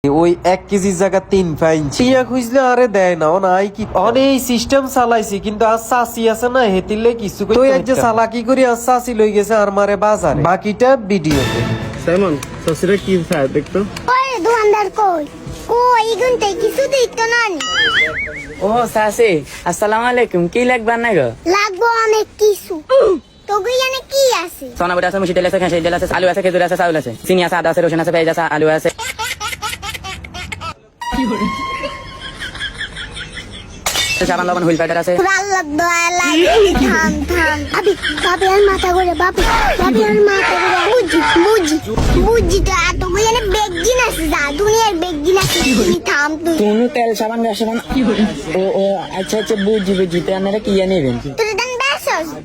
ওই 1 কেজির জায়গা 3 পাইন টিয়া খুঁজলে আরে দেয় না নাই কি অনেক সিস্টেম চালাইছি কিন্তু আর চাষি আছে না হেতিলে কিছু তো এক যে চালাকি করি আর চাষি লই গেছে আর মারে বাজারে বাকিটা ভিডিওতে সাইমন সসিরা কি চায় দেখতো ওই দোকানদার কই কই গুনতে কিছু দিত না নি ও সাসি আসসালামু আলাইকুম কি লাগবে না গো লাগবো অনেক কিছু তো জানে কি আছে সোনা বড় আছে মুশি তেল আছে খাসি তেল আছে আলু আছে খেজুর আছে চাউল আছে চিনি আছে আদা আছে রসুন আছে পেঁয়াজ আছে আলু আছে সাবান লবণ হুইল পাউডার আছে আল্লাহ দয়া লাগে থাম আবি বাবি আর মাথা করে বাবি আর মাথা করে বুঝি তো আর তো জানে বেগিন আছে যা দুনিয়ার বেগিন আছে তুই থাম তুই তুনু তেল সাবান রসুন ও আচ্ছা আচ্ছা বুঝি তো আপনারা কি নেবেন তুই দান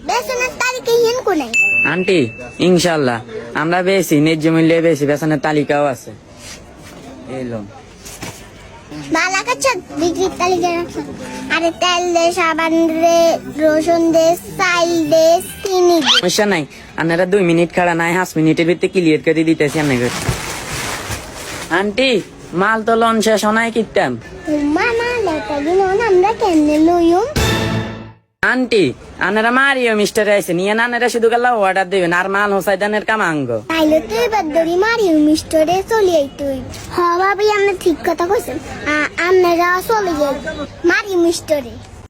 বেসনের তারিখে হিন কোনে আন্টি ইনশাআল্লাহ আমরা বেশি ন্যায্য মূল্যে বেশি বেতনের তালিকাও আছে এলো মালা কাছে বিক্রির তালিকা রাখছো আরে তেল দে সাবান দে রসুন দে চাল দে চিনি দে সমস্যা নাই আপনারা 2 মিনিট খাড়া নাই 5 মিনিটের ভিতরে ক্লিয়ার করে দিতেছি আপনাকে আন্টি মাল তো লন শেষ নাই কিতাম তোমার না লেটা দিন আমরা কেনে লইম আন্টি আনারা মারিও মিস্টার আইছে নিয়ে নানারা শুধু গেলা অর্ডার দিবেন আর মাল হোসাইদানের কাম আঙ্গ তাইলে তুই বাদরি মারি মিস্টারে চলি আই তুই হ ভাবি আমরা ঠিক কথা কইছেন আমরা চলে যাই মারি মিস্টারে